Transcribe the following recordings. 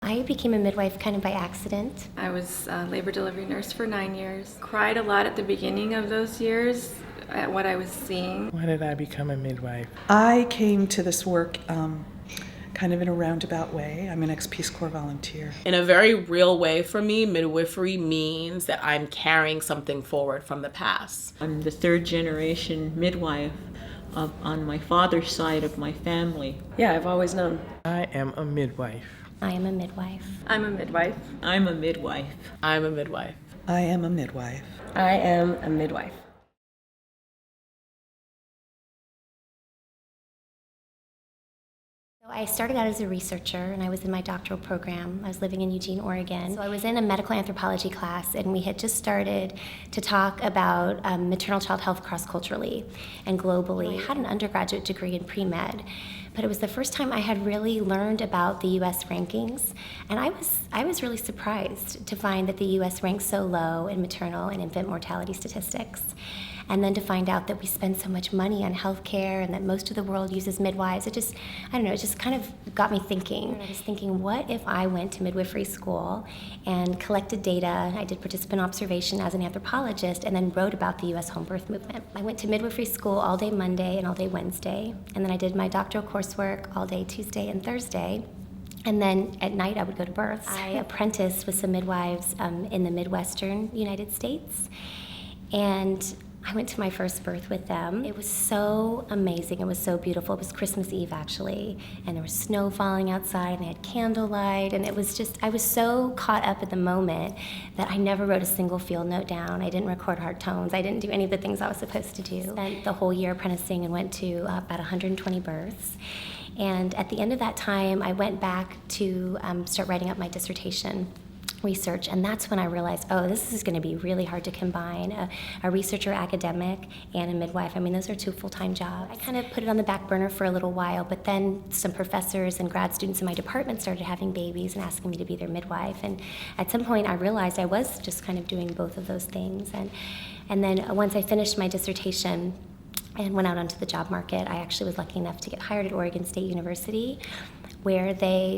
I became a midwife kind of by accident. I was a labor delivery nurse for 9 years. Cried a lot at the beginning of those years at what I was seeing. Why did I become a midwife? I came to this work kind of in a roundabout way. I'm an ex-Peace Corp volunteer. In a very real way for me, midwifery means that I'm carrying something forward from the past. I'm the third generation midwife on my father's side of my family. Yeah, I've always known. I am a midwife. I am a midwife. I'm a midwife. I'm a midwife. I'm a midwife. I am a midwife. I am a midwife. So I started out as a researcher, and I was in my doctoral program. I was living in Eugene, Oregon. So I was in a medical anthropology class, and we had just started to talk about maternal child health cross-culturally and globally. I had an undergraduate degree in pre-med, but it was the first time I had really learned about the U.S. rankings, and I was really surprised to find that the U.S. ranks so low in maternal and infant mortality statistics. And then to find out that we spend so much money on healthcare and that most of the world uses midwives, it just kind of got me thinking. I was thinking, what if I went to midwifery school and collected data? I did participant observation as an anthropologist and then wrote about the U.S. home birth movement. I went to midwifery school all day Monday and all day Wednesday, and then I did my doctoral coursework all day Tuesday and Thursday. And then at night I would go to births. I apprenticed with some midwives in the Midwestern United States, and I went to my first birth with them. It was so amazing. It was so beautiful. It was Christmas Eve, actually, and there was snow falling outside, and they had candlelight, and it was just, I was so caught up in the moment that I never wrote a single field note down. I didn't record heart tones. I didn't do any of the things I was supposed to do. Spent the whole year apprenticing and went to about 120 births. And at the end of that time, I went back to start writing up my dissertation research, and that's when I realized, oh, this is going to be really hard to combine a researcher academic and a midwife. I mean, those are two full-time jobs. I kind of put it on the back burner for a little while, but then some professors and grad students in my department started having babies and asking me to be their midwife, and at some point I realized I was just kind of doing both of those things. And then once I finished my dissertation and went out onto the job market, I actually was lucky enough to get hired at Oregon State University, where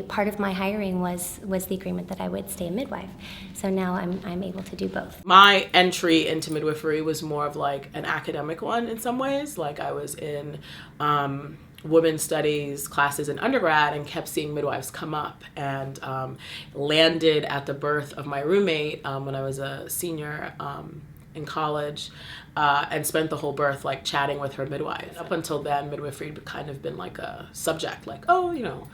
part of my hiring was the agreement that I would stay a midwife. So now I'm able to do both. My entry into midwifery was more of like an academic one in some ways. Like I was in women's studies classes in undergrad and kept seeing midwives come up, and landed at the birth of my roommate when I was a senior in college, and spent the whole birth like chatting with her midwife. Up until then, midwifery had kind of been like a subject, like, oh,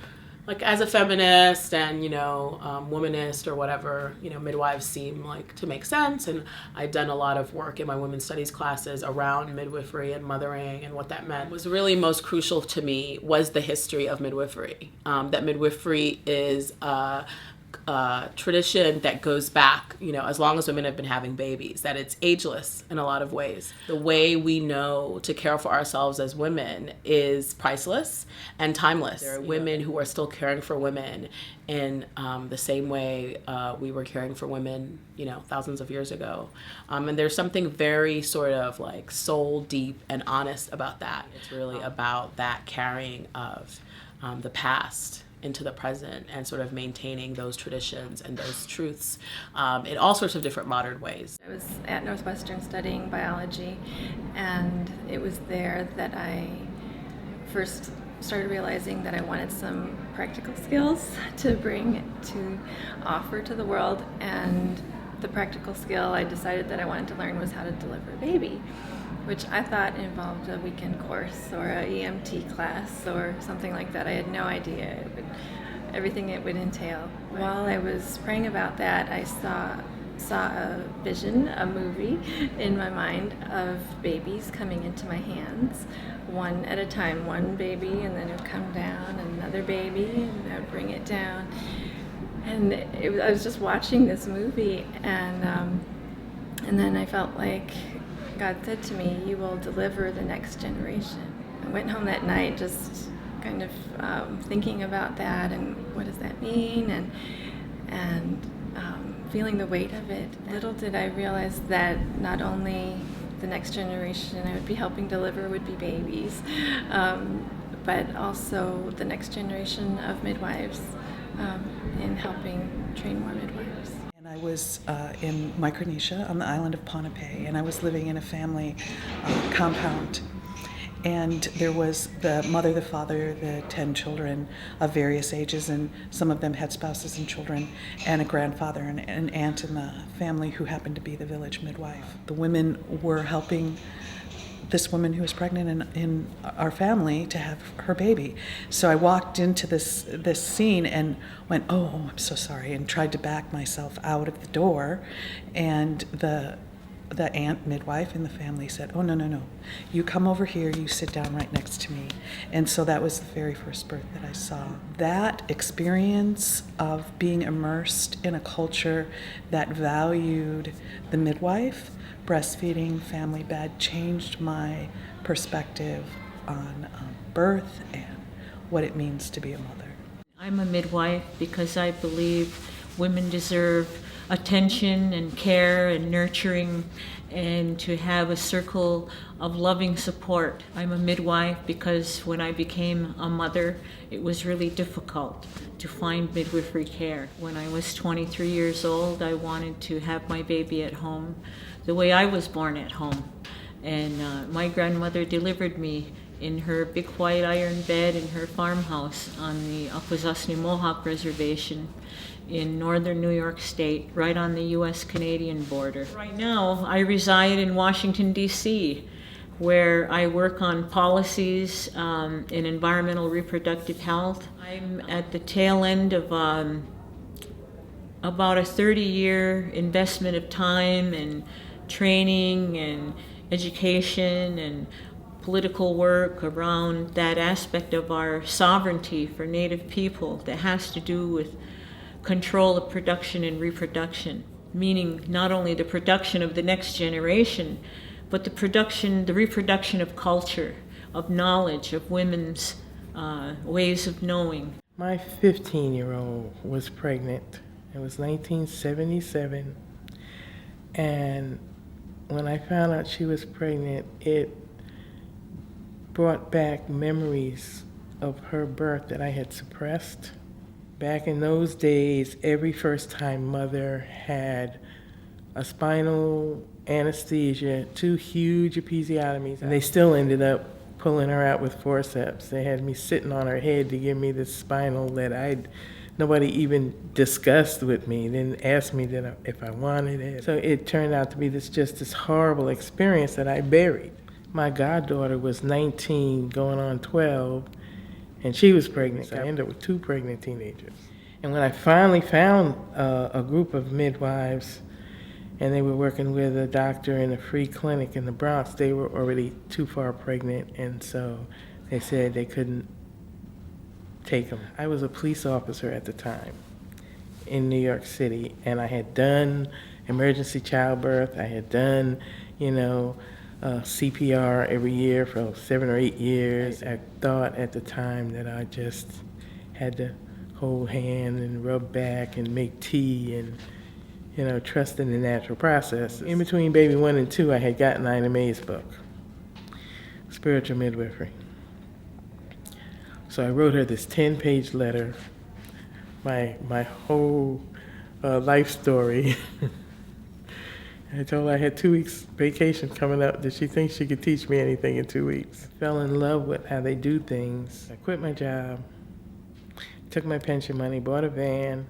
like as a feminist and, womanist or whatever, midwives seem like to make sense. And I'd done a lot of work in my women's studies classes around midwifery and mothering and what that meant. What was really most crucial to me was the history of midwifery. That midwifery is tradition that goes back, as long as women have been having babies, that it's ageless in a lot of ways. The way we know to care for ourselves as women is priceless and timeless. There are women who are still caring for women in the same way we were caring for women, thousands of years ago. And there's something very sort of like soul deep and honest about that. It's really about that carrying of the past into the present and sort of maintaining those traditions and those truths in all sorts of different modern ways. I was at Northwestern studying biology, and it was there that I first started realizing that I wanted some practical skills to offer to the world, and the practical skill I decided that I wanted to learn was how to deliver a baby, which I thought involved a weekend course or a EMT class or something like that. I had no idea everything it would entail. While I was praying about that, I saw a vision, a movie in my mind of babies coming into my hands, one at a time, one baby, and then it would come down, another baby, and I would bring it down. And I was just watching this movie, and then I felt like God said to me, "You will deliver the next generation." I went home that night just kind of thinking about that and what does that mean, and feeling the weight of it. Little did I realize that not only the next generation I would be helping deliver would be babies, but also the next generation of midwives in helping train more midwives. And I was in Micronesia on the island of Pohnpei, and I was living in a family compound. And there was the mother, the father, the 10 children of various ages, and some of them had spouses and children, and a grandfather and an aunt in the family who happened to be the village midwife. The women were helping this woman who was pregnant in our family to have her baby. So I walked into this scene and went, oh, I'm so sorry, and tried to back myself out of the door. And the aunt midwife in the family said, oh, no, you come over here, you sit down right next to me. And so that was the very first birth that I saw. That experience of being immersed in a culture that valued the midwife, breastfeeding, family bed, changed my perspective on birth and what it means to be a mother. I'm a midwife because I believe women deserve attention and care and nurturing, and to have a circle of loving support. I'm a midwife because when I became a mother, it was really difficult to find midwifery care. When I was 23 years old, I wanted to have my baby at home the way I was born at home. And my grandmother delivered me in her big white iron bed in her farmhouse on the Akwesasne Mohawk Reservation in northern New York State, right on the US-Canadian border. Right now, I reside in Washington, D.C., where I work on policies in environmental reproductive health. I'm at the tail end of about a 30-year investment of time and training and education and political work around that aspect of our sovereignty for Native people that has to do with control of production and reproduction, meaning not only the production of the next generation, but the reproduction of culture, of knowledge, of women's ways of knowing. My 15-year-old was pregnant. It was 1977. And when I found out she was pregnant, it brought back memories of her birth that I had suppressed. Back in those days, every first-time mother had a spinal anesthesia, 2 huge episiotomies, and they still ended up pulling her out with forceps. They had me sitting on her head to give me this spinal that nobody even discussed with me, didn't ask me if I wanted it. So it turned out to be this horrible experience that I buried. My goddaughter was 19, going on 12, and she was pregnant. So I ended up with 2 pregnant teenagers. And when I finally found a group of midwives, and they were working with a doctor in a free clinic in the Bronx, they were already too far pregnant, and so they said they couldn't take them. I was a police officer at the time in New York City, and I had done emergency childbirth. I had done, CPR every year for 7 or 8 years. I thought at the time that I just had to hold hand and rub back and make tea and, trust in the natural process. In between baby 1 and 2, I had gotten Ina May's book, Spiritual Midwifery. So I wrote her this 10-page letter, my whole life story. I told her I had 2 weeks vacation coming up. Did she think she could teach me anything in 2 weeks? I fell in love with how they do things. I quit my job, took my pension money, bought a van,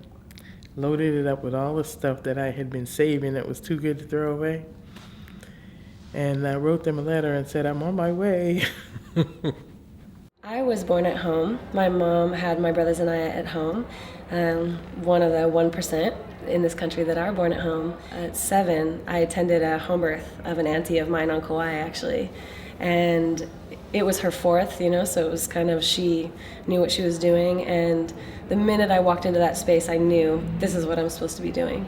loaded it up with all the stuff that I had been saving that was too good to throw away. And I wrote them a letter and said, I'm on my way. I was born at home. My mom had my brothers and I at home. One of the 1% in this country that are born at home. At 7, I attended a home birth of an auntie of mine on Kauai, actually. And it was her 4th, so it was kind of, she knew what she was doing. And the minute I walked into that space, I knew this is what I'm supposed to be doing.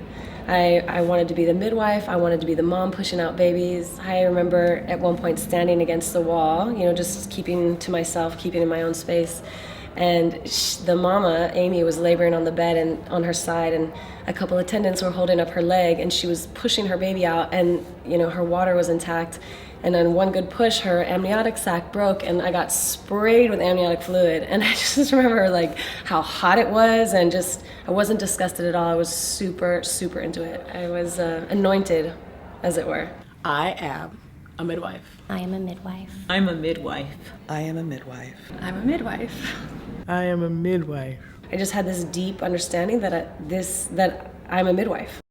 I wanted to be the midwife. I wanted to be the mom pushing out babies. I remember at one point standing against the wall, just keeping to myself, keeping in my own space. And the mama, Amy, was laboring on the bed and on her side, and a couple attendants were holding up her leg, and she was pushing her baby out, and her water was intact. And then one good push, her amniotic sac broke, and I got sprayed with amniotic fluid. And I just remember like how hot it was, and just I wasn't disgusted at all. I was super, super into it. I was anointed, as it were. I am a midwife. I am a midwife. I'm a midwife. I am a midwife. I'm a midwife. I am a midwife. I just had this deep understanding that I'm a midwife.